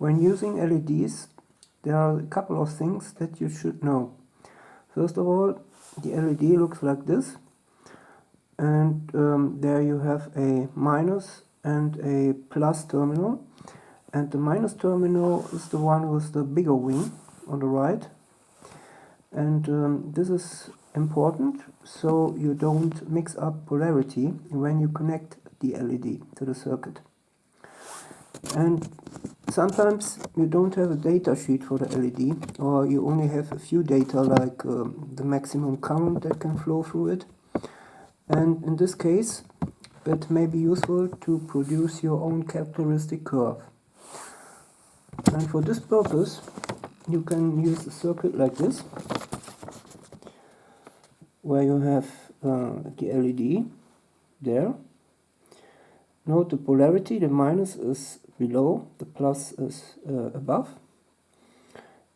When using LEDs, there are a couple of things that you should know. First of all, the LED looks like this, and there you have a minus and a plus terminal, and the minus terminal is the one with the bigger wing on the right, and this is important so you don't mix up polarity when you connect the LED to the circuit. And sometimes you don't have a data sheet for the LED, or you only have a few data like the maximum current that can flow through it. And in this case, it may be useful to produce your own characteristic curve. And for this purpose, you can use a circuit like this, where you have the LED there. Note the polarity, the minus is below, the plus is above.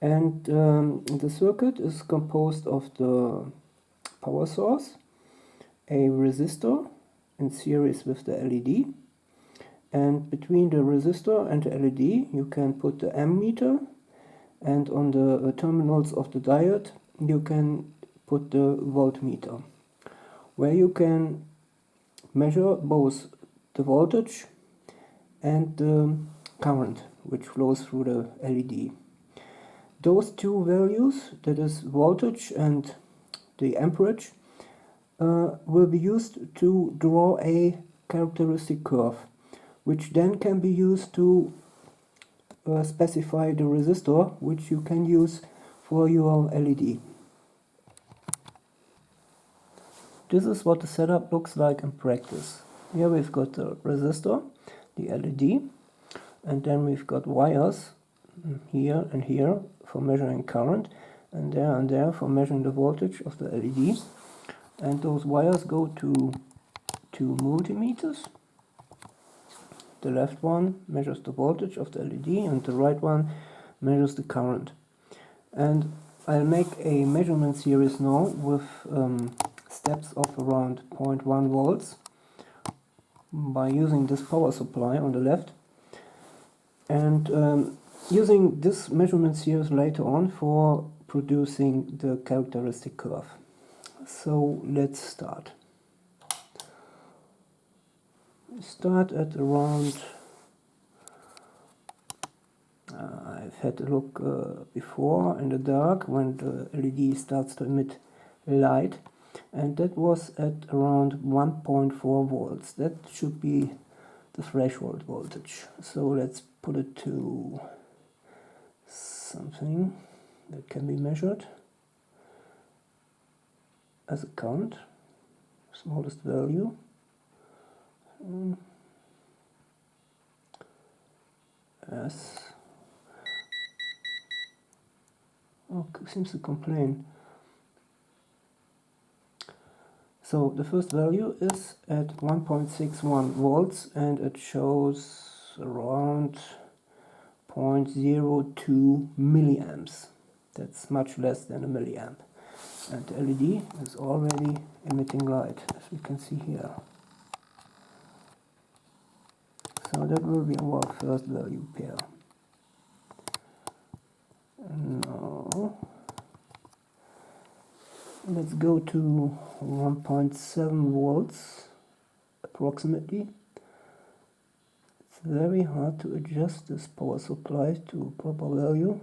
And the circuit is composed of the power source, a resistor in series with the LED, and between the resistor and the LED you can put the ammeter, and on the terminals of the diode you can put the voltmeter, where you can measure both the voltage and the current which flows through the LED. Those two values, that is voltage and the amperage, will be used to draw a characteristic curve, which then can be used to specify the resistor which you can use for your LED. This is what the setup looks like in practice. Here we've got the resistor, the LED, and then we've got wires here and here for measuring current, and there for measuring the voltage of the LED. And those wires go to two multimeters. The left one measures the voltage of the LED and the right one measures the current. And I'll make a measurement series now with steps of around 0.1 volts by using this power supply on the left, and using this measurement series later on for producing the characteristic curve. So let's start. Start at around, I've had a look before in the dark when the LED starts to emit light, and that was at around 1.4 volts. That should be the threshold voltage. So let's put it to something that can be measured as a current, smallest value. Yes. Oh, seems to complain. So the first value is at 1.61 volts, and it shows around 0.02 milliamps. That's much less than a milliamp. And the LED is already emitting light, as we can see here. So that will be our first value pair. Now let's go to 1.7 volts approximately. It's very hard to adjust this power supply to a proper value,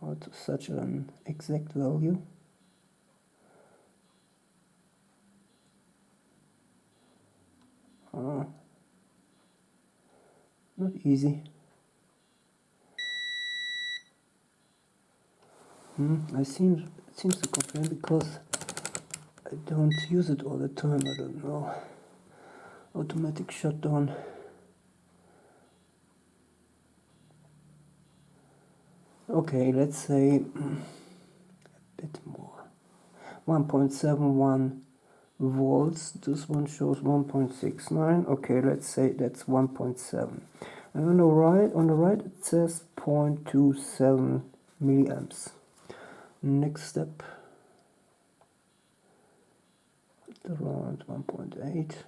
or to such an exact value. Not easy. It seems to complain because I don't use it all the time. I don't know. Automatic shutdown. Okay, let's say a bit more. 1.71 volts. This one shows 1.69. Okay, let's say that's 1.7. And on the right it says 0.27 milliamps. Next step, around 1.8.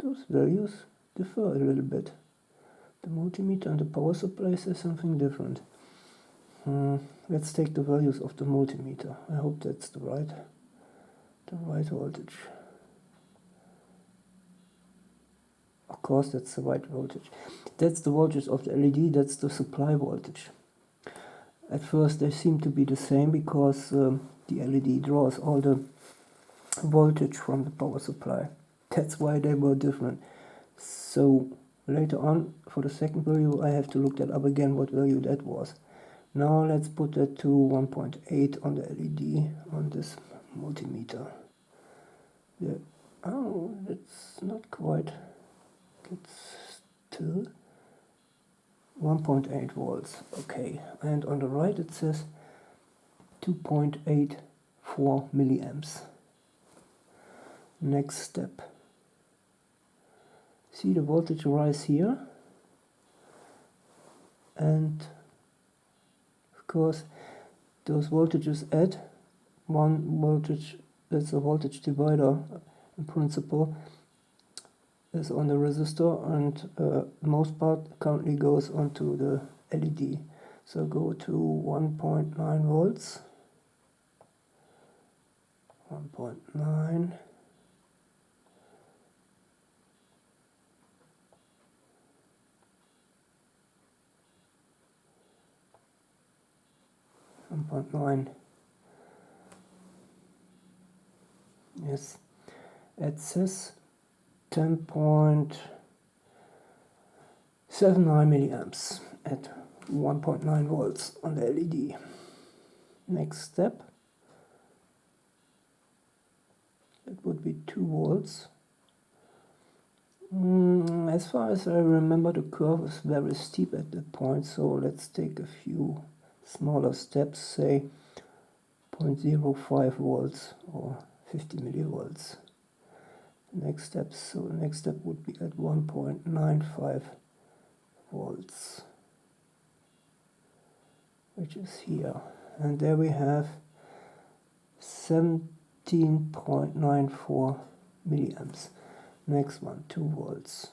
Those values differ a little bit. The multimeter and the power supply says something different. Let's take the values of the multimeter. I hope that's the right voltage. Of course, that's the right voltage. That's the voltage of the LED, that's the supply voltage. At first they seem to be the same because the LED draws all the voltage from the power supply. That's why they were different. So later on, for the second value, I have to look that up again, what value that was. Now let's put that to 1.8 on the LED on this multimeter. Yeah. Oh, that's not quite. It's still 1.8 volts. Okay, and on the right it says 2.84 milliamps. Next step. See the voltage rise here, and of course those voltages add one voltage. That's a voltage divider in principle, is on the resistor, and most part currently goes onto the LED. So go to 1.9 volts, 1.9, yes, it says 10.79 milliamps at 1.9 volts on the LED. Next step, it would be 2 volts. As far as I remember, the curve is very steep at that point, so let's take a few smaller steps, say 0.05 volts or 50 millivolts. Next step would be at 1.95 volts, which is here, and there we have 17.94 milliamps. Next one, 2 volts.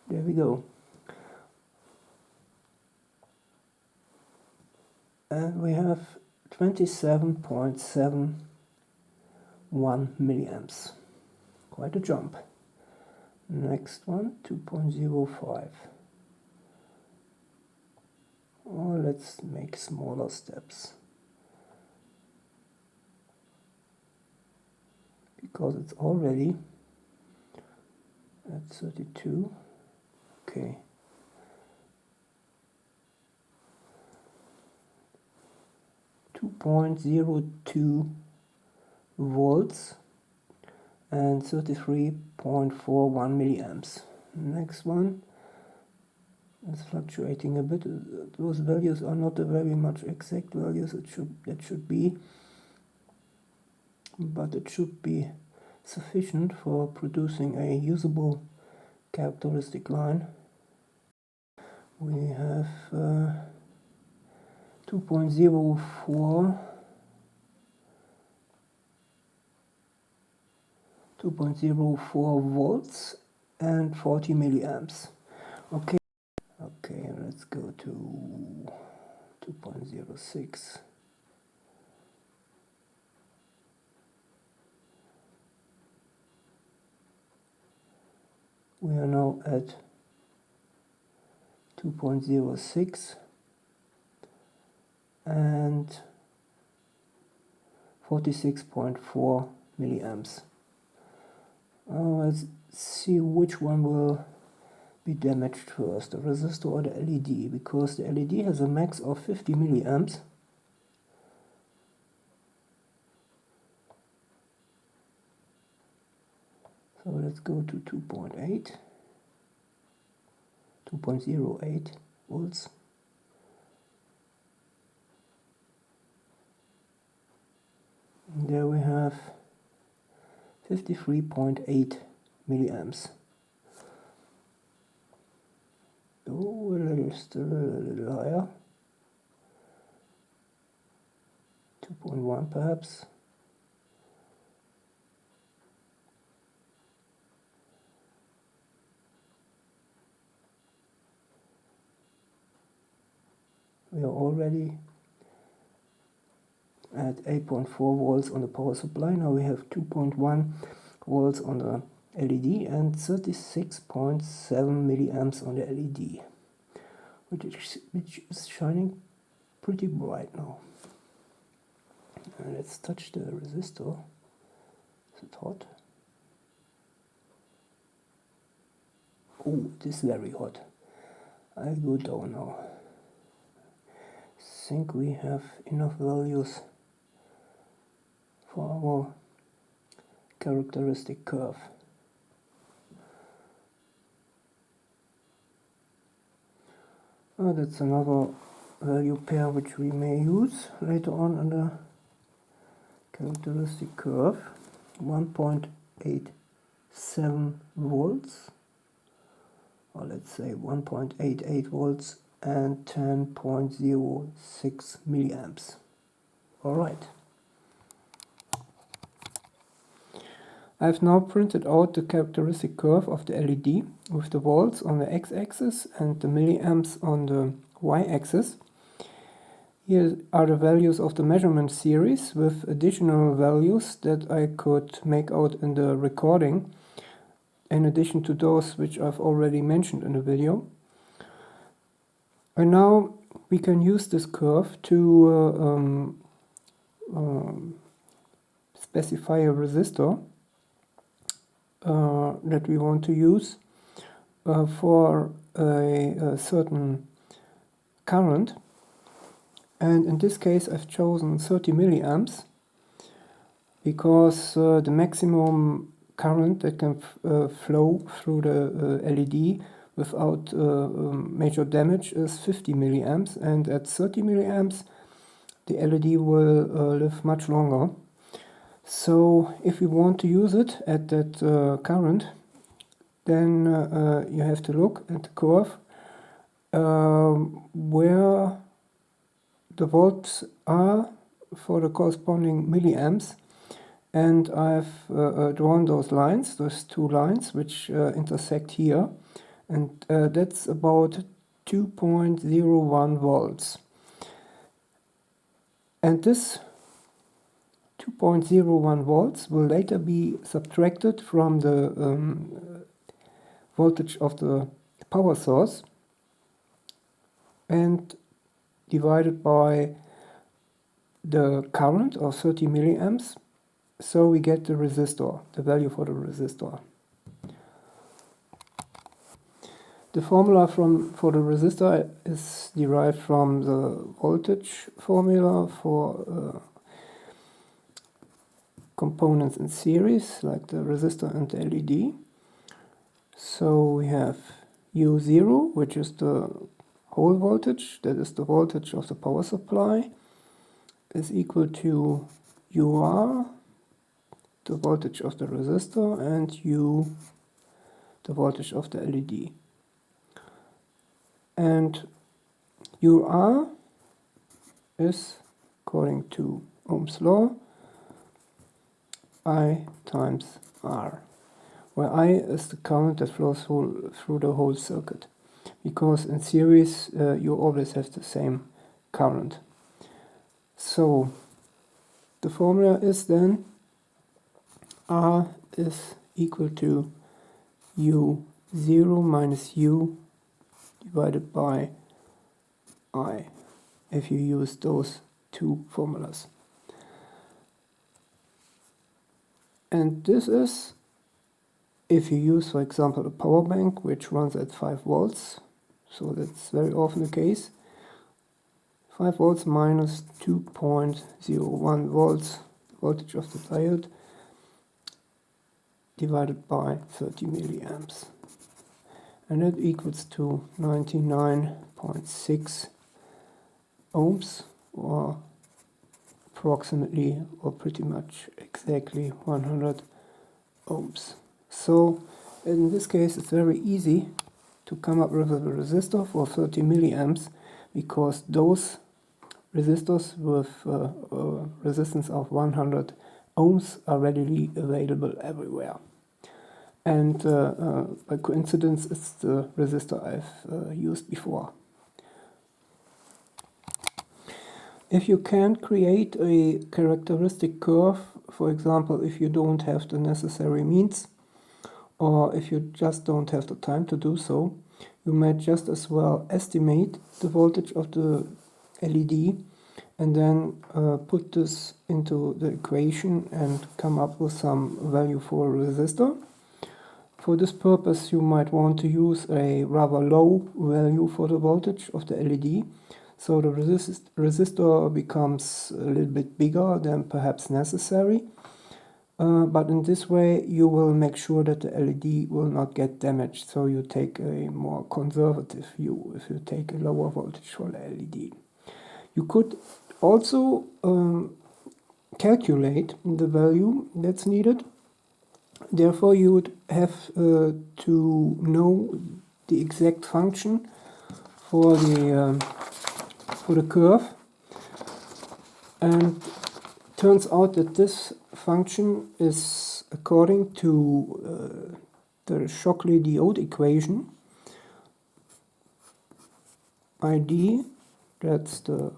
There we go. And we have 27.71 milliamps. Quite a jump. Next one, 2.05. Or let's make smaller steps, because it's already at 32. Okay. 2.02 volts and 33.41 milliamps. Next one is fluctuating a bit. Those values are not very much exact values. It should be, but it should be sufficient for producing a usable characteristic line. We have 2.04 volts and 40 milliamps. Okay, let's go to 2.06. We are now at 2.06 and 46.4 milliamps. Let's see which one will be damaged first, the resistor or the LED, because the LED has a max of 50 milliamps. So let's go to 2.08 volts. And there we have 53.8 milliamps. Oh, still a little higher. 2.1 perhaps. We are already at 8.4 volts on the power supply. Now we have 2.1 volts on the LED and 36.7 milliamps on the LED, which is shining pretty bright now. Let's touch the resistor. Is it hot? Oh, it is very hot. I'll go down now. I think we have enough values for our characteristic curve. That's another value pair which we may use later on in the characteristic curve. 1.87 volts, or let's say 1.88 volts and 10.06 milliamps. Alright. I've now printed out the characteristic curve of the LED with the volts on the x-axis and the milliamps on the y-axis. Here are the values of the measurement series with additional values that I could make out in the recording, in addition to those which I've already mentioned in the video. And now we can use this curve to specify a resistor that we want to use for a certain current. And in this case I've chosen 30 milliamps because the maximum current that can flow through the LED without major damage is 50 milliamps, and at 30 milliamps the LED will live much longer. So if we want to use it at that current, then you have to look at the curve where the volts are for the corresponding milliamps, and I've drawn those lines, those two lines which intersect here, and that's about 2.01 volts. And this 2.01 volts will later be subtracted from the voltage of the power source and divided by the current of 30 milliamps, so we get the resistor, the value for the resistor. The formula for the resistor is derived from the voltage formula for components in series, like the resistor and the LED. So we have U0, which is the whole voltage, that is the voltage of the power supply, is equal to UR, the voltage of the resistor, and U, the voltage of the LED. And UR is, according to Ohm's law, I times R, where I is the current that flows through the whole circuit, because in series you always have the same current. So the formula is then R is equal to U0 minus U divided by I, if you use those two formulas. And this is if you use, for example, a power bank which runs at 5 volts, so that's very often the case. 5 volts minus 2.01 volts, voltage of the diode, divided by 30 milliamps. And that equals to 99.6 ohms, or approximately or pretty much exactly 100 ohms. So in this case it's very easy to come up with a resistor for 30 milliamps, because those resistors with resistance of 100 ohms are readily available everywhere. And by coincidence it's the resistor I've used before. If you can't create a characteristic curve, for example, if you don't have the necessary means, or if you just don't have the time to do so, you might just as well estimate the voltage of the LED and then put this into the equation and come up with some value for a resistor. For this purpose you might want to use a rather low value for the voltage of the LED, so the resistor becomes a little bit bigger than perhaps necessary. But in this way you will make sure that the LED will not get damaged, so you take a more conservative view if you take a lower voltage for the LED. You could also calculate the value that's needed. Therefore you would have to know the exact function for the curve, and turns out that this function is according to the Shockley-Diode equation. ID, that's the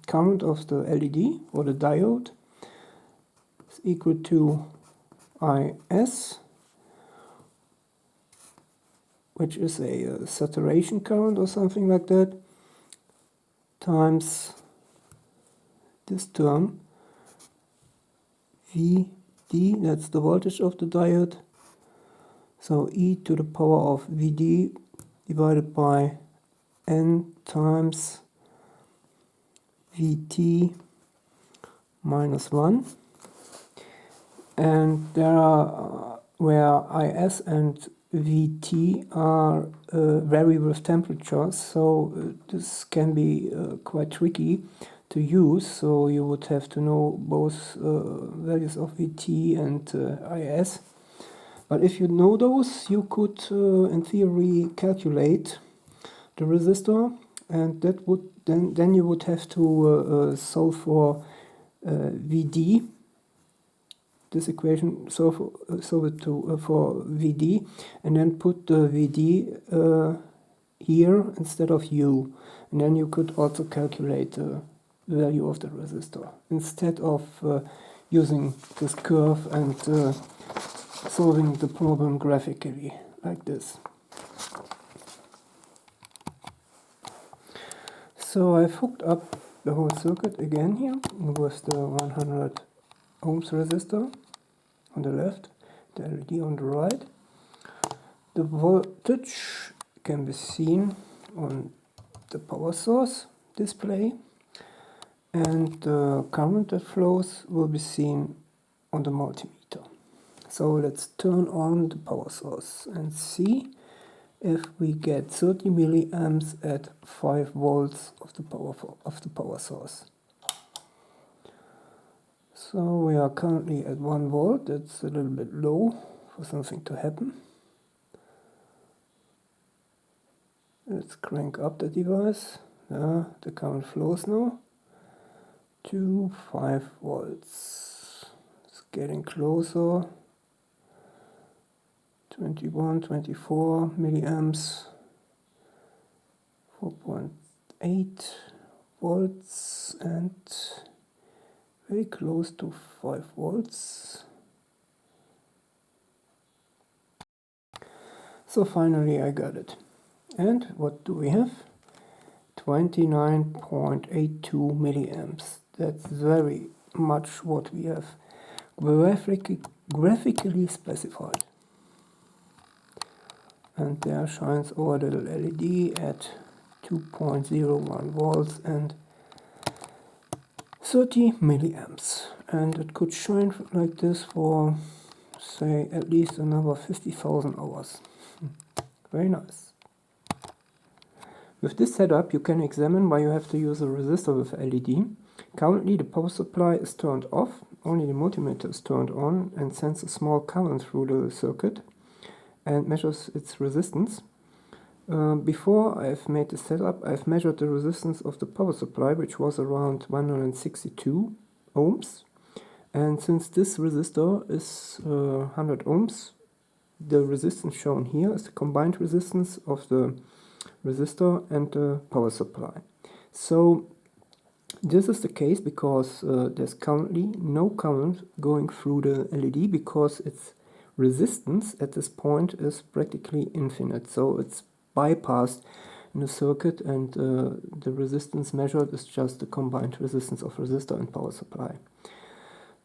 current of the LED or the diode, is equal to IS, which is a saturation current or something like that, times this term VD, that's the voltage of the diode, so e to the power of VD divided by n times VT minus 1. And there are, where IS and VT are vary with temperatures, so this can be quite tricky to use, so you would have to know both values of VT and IS. But if you know those, you could in theory calculate the resistor, and that would then you would have to solve for VD. This equation solve it for VD, and then put the VD here instead of U, and then you could also calculate the value of the resistor instead of using this curve and solving the problem graphically like this. So I've hooked up the whole circuit again here with the 100 ohms resistor on the left, the LED on the right. The voltage can be seen on the power source display, and the current that flows will be seen on the multimeter. So let's turn on the power source and see if we get 30 milliamps at 5 volts of the power source. So we are currently at 1 volt. That's a little bit low for something to happen. Let's crank up the device. The current flows now to 5 volts. It's getting closer. 21, 24 milliamps, 4.8 volts, and very close to 5 volts. So finally I got it. And what do we have? 29.82 milliamps. That's very much what we have graphically specified. And there shines our little LED at 2.01 volts and 30 milliamps. And it could shine like this for, say, at least another 50,000 hours. Very nice. With this setup you can examine why you have to use a resistor with LED. Currently the power supply is turned off, only the multimeter is turned on and sends a small current through the circuit and measures its resistance. Before I've made the setup, I've measured the resistance of the power supply, which was around 162 ohms. And since this resistor is 100 ohms, the resistance shown here is the combined resistance of the resistor and the power supply. So this is the case because there's currently no current going through the LED because its resistance at this point is practically infinite. So it's bypassed in the circuit, and the resistance measured is just the combined resistance of resistor and power supply.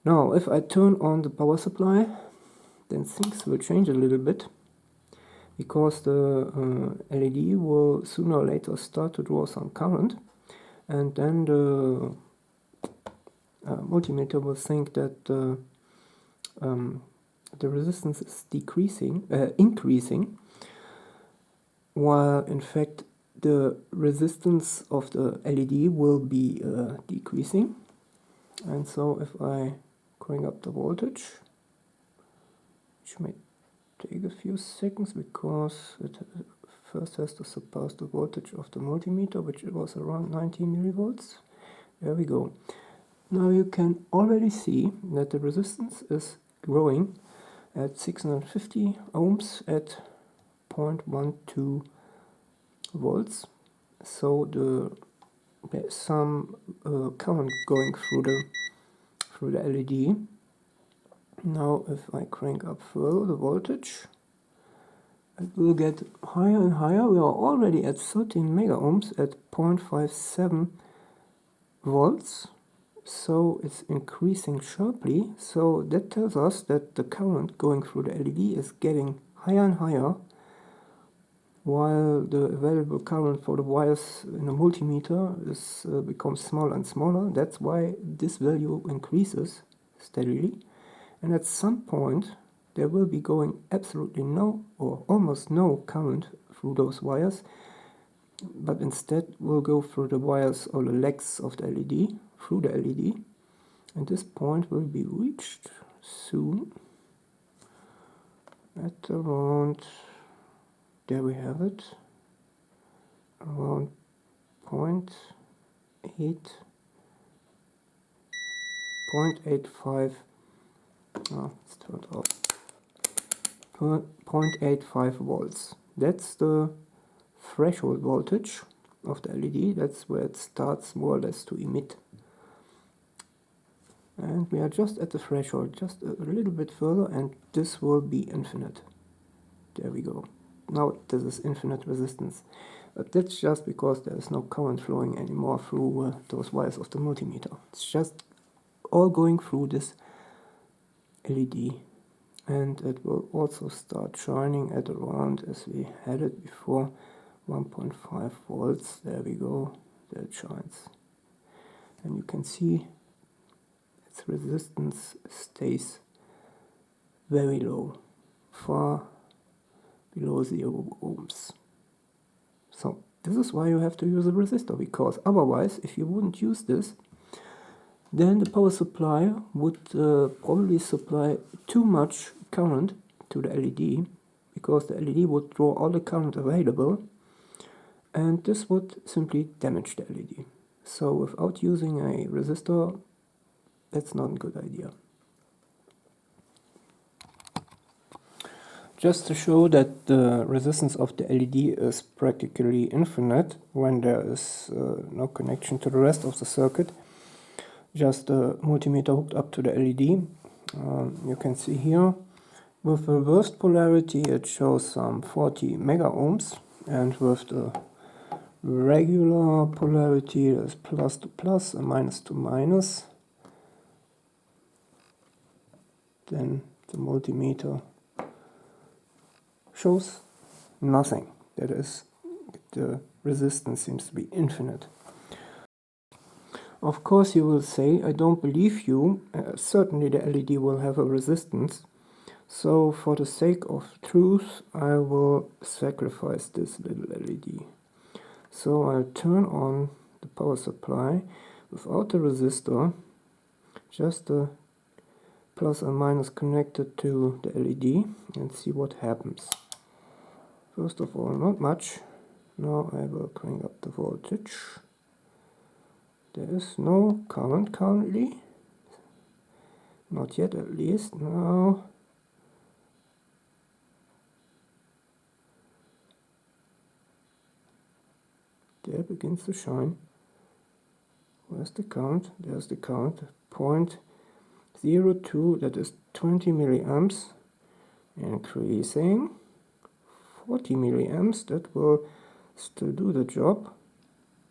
Now if I turn on the power supply, then things will change a little bit, because the LED will sooner or later start to draw some current, and then the multimeter will think that the resistance is increasing, while in fact the resistance of the LED will be decreasing. And so if I crank up the voltage, which may take a few seconds because it first has to surpass the voltage of the multimeter, which was around 90 millivolts. There we go. Now you can already see that the resistance is growing at 650 ohms at 0.12 volts. So there's some current going through the LED. Now if I crank up further the voltage, it will get higher and higher. We are already at 13 mega ohms at 0.57 volts. So it's increasing sharply. So that tells us that the current going through the LED is getting higher and higher, while the available current for the wires in the multimeter becomes smaller and smaller. That's why this value increases steadily. And at some point there will be going absolutely no or almost no current through those wires, but instead will go through the wires or the legs of the LED, through the LED. And this point will be reached soon at around, there we have it, around 0.85, it's turned off, 0.85 volts. That's the threshold voltage of the LED. That's where it starts more or less to emit. And we are just at the threshold, just a little bit further, and this will be infinite. There we go. Now this is infinite resistance. But that's just because there is no current flowing anymore through those wires of the multimeter. It's just all going through this LED. And it will also start shining at around, as we had it before, 1.5 volts. There we go. There it shines. And you can see its resistance stays very low, far below 0 ohms. So this is why you have to use a resistor, because otherwise, if you wouldn't use this, then the power supply would probably supply too much current to the LED, because the LED would draw all the current available, and this would simply damage the LED. So without using a resistor, that's not a good idea. Just to show that the resistance of the LED is practically infinite when there is no connection to the rest of the circuit, just a multimeter hooked up to the LED. You can see here with reversed polarity it shows some 40 mega ohms, and with the regular polarity there's plus to plus and minus to minus. Then the multimeter shows nothing. That is, the resistance seems to be infinite. Of course you will say, I don't believe you, certainly the LED will have a resistance, so for the sake of truth I will sacrifice this little LED. So I'll turn on the power supply, without the resistor, just the plus and minus connected to the LED, and see what happens. First of all, not much. Now I will crank up the voltage. There is no current currently. Not yet, at least. Now there begins to shine. Where's the current? There's the current. 0.02, that is 20 milliamps. Increasing. 40 milliamps, that will still do the job.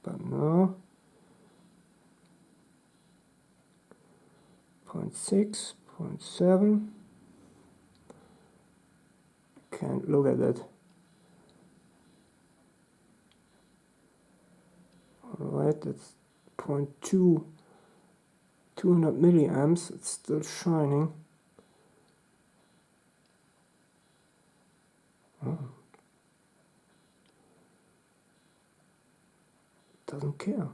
But now 0.6, 0.7. Can't look at that. Alright, that's 0.2, 200 milliamps. It's still shining. Oh. Doesn't care.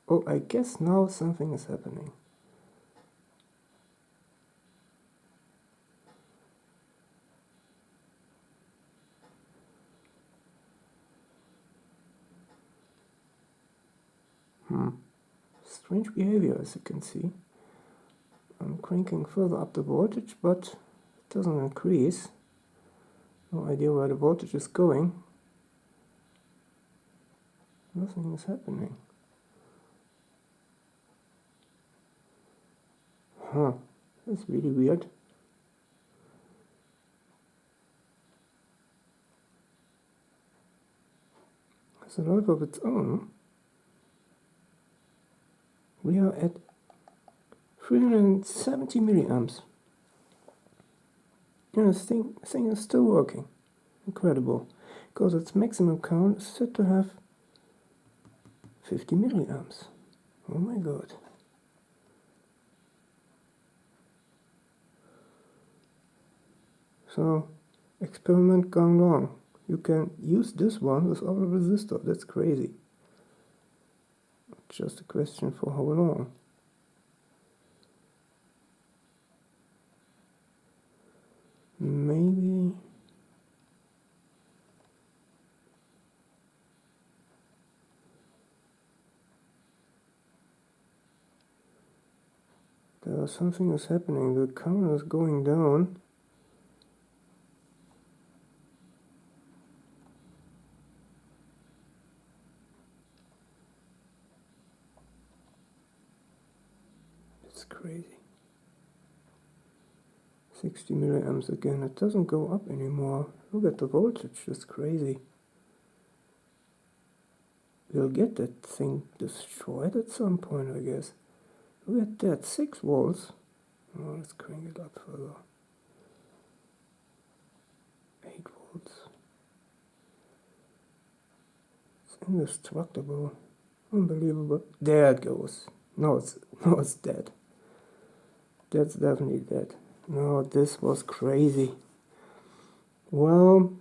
Oh, I guess now something is happening. Strange behavior, as you can see. I'm cranking further up the voltage, but it doesn't increase. No idea where the voltage is going. Nothing is happening. Huh, that's really weird. It's a life of its own. We are at 370 milliamps. And this thing is still working. Incredible. Because its maximum current is set to have 50 milliamps. Oh my god. So, experiment gone wrong. You can use this one without a resistor. That's crazy. Just a question for how long. Maybe something is happening. The current is going down. It's crazy. 60 milliamps again. It doesn't go up anymore. Look at the voltage. It's crazy. We'll get that thing destroyed at some point, I guess. Look at that. 6 volts. Oh, let's crank it up further. 8 volts. It's indestructible. Unbelievable. There it goes. No, it's dead. That's definitely dead. No, this was crazy. Well,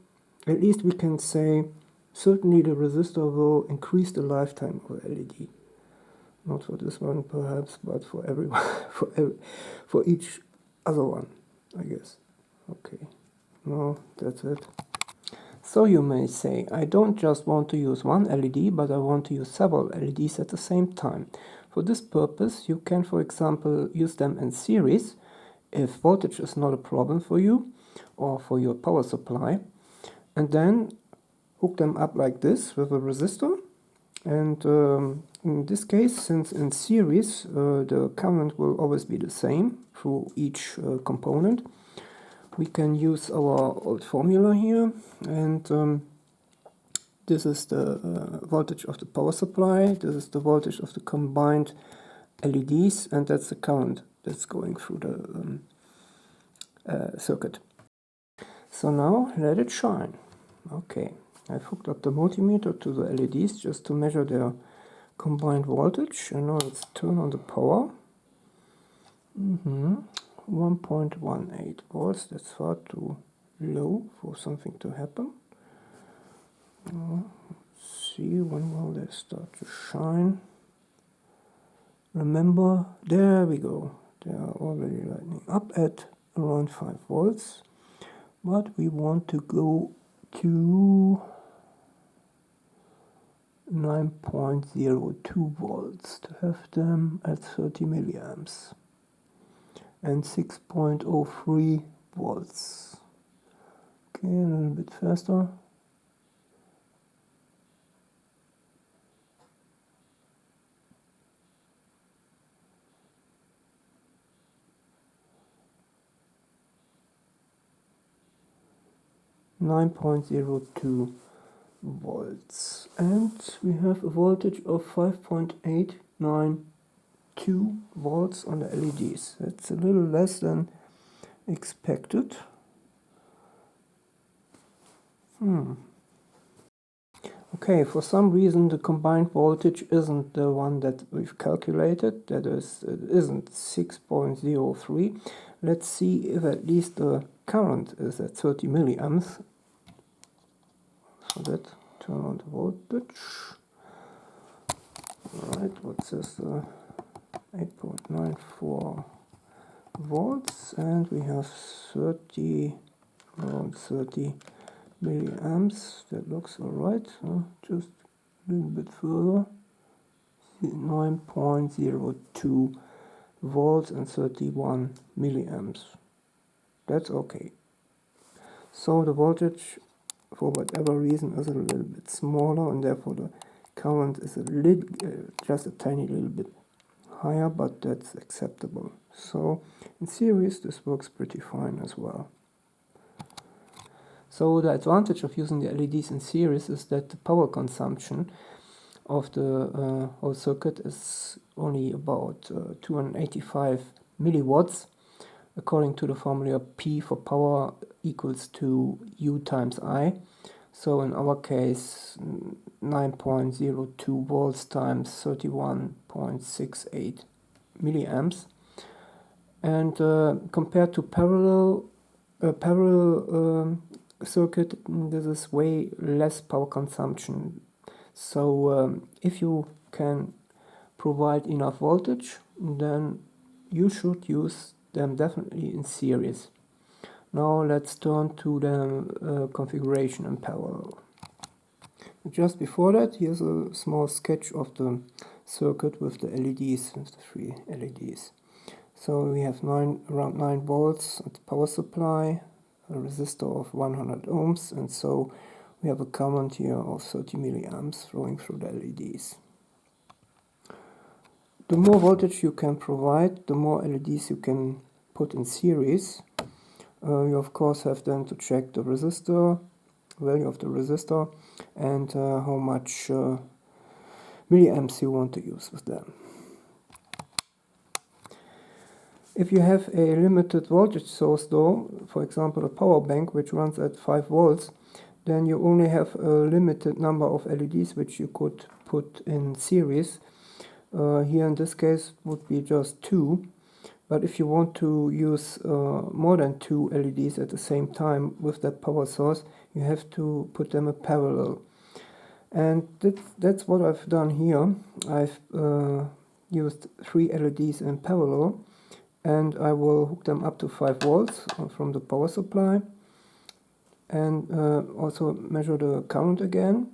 at least we can say certainly the resistor will increase the lifetime of LED. Not for this one perhaps, but for everyone, for each other one, I guess. Okay, no, that's it. So you may say, I don't just want to use one LED, but I want to use several LEDs at the same time. For this purpose, you can, for example, use them in series, if voltage is not a problem for you, or for your power supply, and then hook them up like this with a resistor. And in this case, since in series the current will always be the same through each component, we can use our old formula here, and this is the voltage of the power supply, this is the voltage of the combined LEDs, and that's the current that's going through the circuit. So now let it shine. Okay, I've hooked up the multimeter to the LEDs just to measure their combined voltage, and now let's turn on the power. 1.18 volts, that's far too low for something to happen. Let's see when will they start to shine. Remember, there we go, they are already lighting up at around 5 volts, but we want to go to 9.02 volts to have them at 30 milliamps and 6.03 volts. Okay, a little bit faster. .02 volts, and we have a voltage of 5.892 volts on the LEDs. That's a little less than expected. Okay, for some reason the combined voltage isn't the one that we've calculated, that is, it isn't 6.03. Let's see if at least the current is at 30 milliamps. For that, turn on the voltage. Alright, what's this? 8.94 volts, and we have around 30 milliamps. That looks alright. Just a little bit further. 9.02 volts and 31 milliamps. That's okay. So the voltage, for whatever reason, is a little bit smaller, and therefore the current is a little, just a tiny little bit higher, but that's acceptable. So in series this works pretty fine as well. So the advantage of using the LEDs in series is that the power consumption of the whole circuit is only about 285 milliwatts, according to the formula P for power equals to U times I. So in our case 9.02 volts times 31.68 milliamps. And compared to parallel circuit, this is way less power consumption. So if you can provide enough voltage, then you should use them definitely in series. Now let's turn to the configuration in parallel. Just before that, here's a small sketch of the circuit with the LEDs, with the 3 LEDs. So we have around 9 volts at the power supply, a resistor of 100 ohms, and so we have a current here of 30 milliamps flowing through the LEDs. The more voltage you can provide, the more LEDs you can put in series. You of course have then to check the resistor, value of the resistor, and how much milliamps you want to use with them. If you have a limited voltage source though, for example a power bank which runs at 5 volts, then you only have a limited number of LEDs which you could put in series. Here in this case would be just 2, but if you want to use more than 2 LEDs at the same time with that power source, you have to put them in parallel. And that's what I've done here. I've used 3 LEDs in parallel, and I will hook them up to 5 volts from the power supply, and also measure the current again.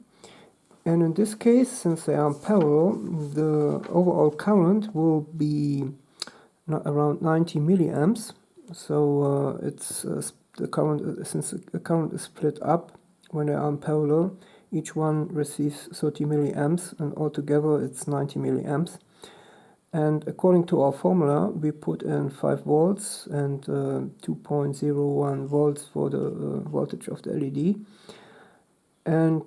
And in this case, since they are in parallel, the overall current will be around 90 milliamps. So the current, since the current is split up when they are in parallel, each one receives 30 milliamps, and altogether it's 90 milliamps. And according to our formula, we put in 5 volts and 2.01 volts for the voltage of the LED. And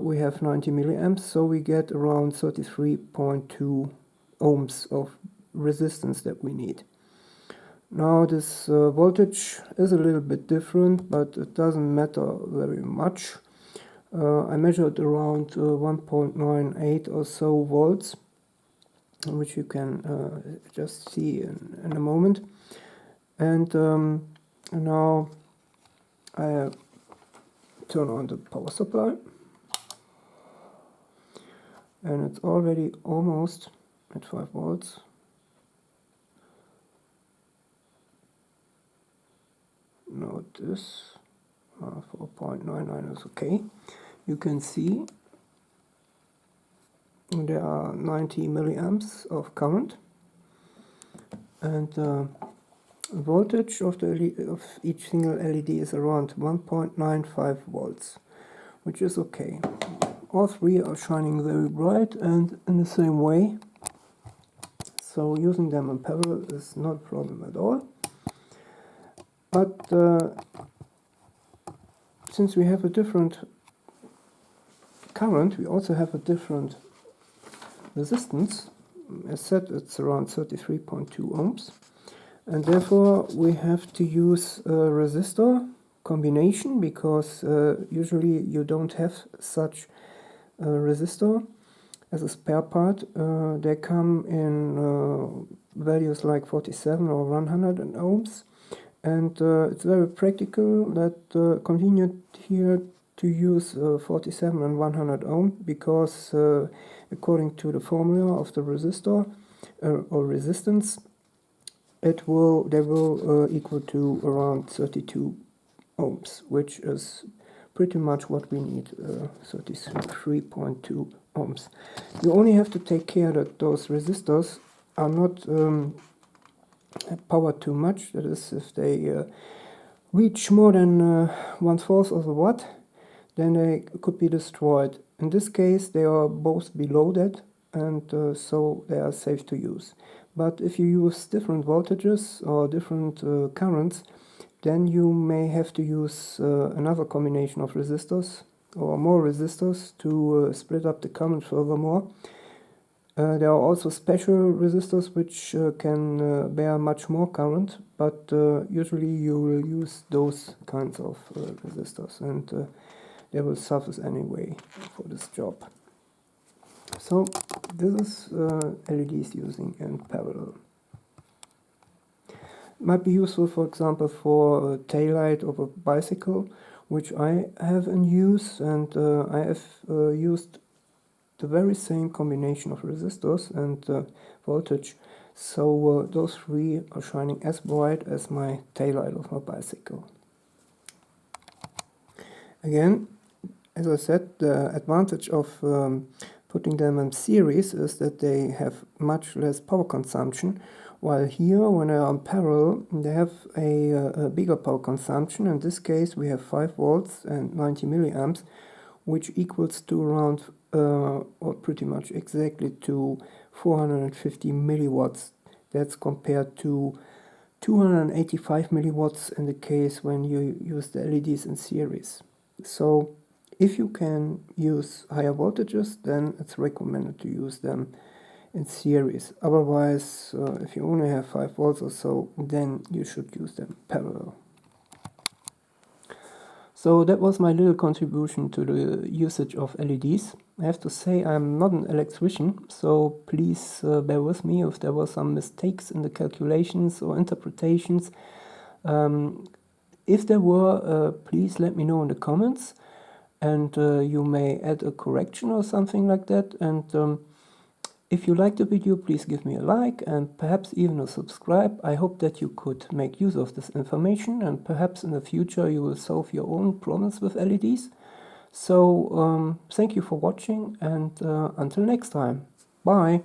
we have 90 milliamps, so we get around 33.2 ohms of resistance that we need. Now this voltage is a little bit different, but it doesn't matter very much. I measured around 1.98 or so volts, which you can just see in a moment. And now I turn on the power supply. and it's already almost at 5 volts. Note this, 4.99 is okay. You can see there are 90 milliamps of current, and voltage of each single LED is around 1.95 volts, which is okay. All three are shining very bright and in the same way, so using them in parallel is not a problem at all. But since we have a different current, we also have a different resistance. As said, it's around 33.2 ohms, and therefore we have to use a resistor combination, because usually you don't have such a resistor as a spare part. They come in values like 47 or 100 ohms, and it's very practical that convenient here to use 47 and 100 ohm, because according to the formula of the resistor or resistance, they will equal to around 32 ohms, which is pretty much what we need, 33.2 ohms. You only have to take care that those resistors are not powered too much. That is, if they reach more than 1/4 of a watt, then they could be destroyed. In this case, they are both below that, and so they are safe to use. But if you use different voltages or different currents, then you may have to use another combination of resistors or more resistors to split up the current furthermore. There are also special resistors which can bear much more current, but usually you will use those kinds of resistors, and they will suffice anyway for this job. So this is LEDs using in parallel. Might be useful, for example, for a taillight of a bicycle, which I have in use, and I have used the very same combination of resistors and voltage, so those three are shining as bright as my taillight of my bicycle. Again, as I said, the advantage of putting them in series is that they have much less power consumption, while here, when they are in parallel, they have a bigger power consumption. In this case, we have 5 volts and 90 milliamps, which equals to around, or pretty much exactly to 450 milliwatts. That's compared to 285 milliwatts in the case when you use the LEDs in series. So if you can use higher voltages, then it's recommended to use them in series. Otherwise, if you only have 5 volts or so, then you should use them parallel. So that was my little contribution to the usage of LEDs. I have to say I'm not an electrician, so please bear with me if there were some mistakes in the calculations or interpretations. If there were, please let me know in the comments, and you may add a correction or something like that. And if you liked the video, please give me a like and perhaps even a subscribe. I hope that you could make use of this information, and perhaps in the future you will solve your own problems with LEDs. So thank you for watching, and until next time. Bye!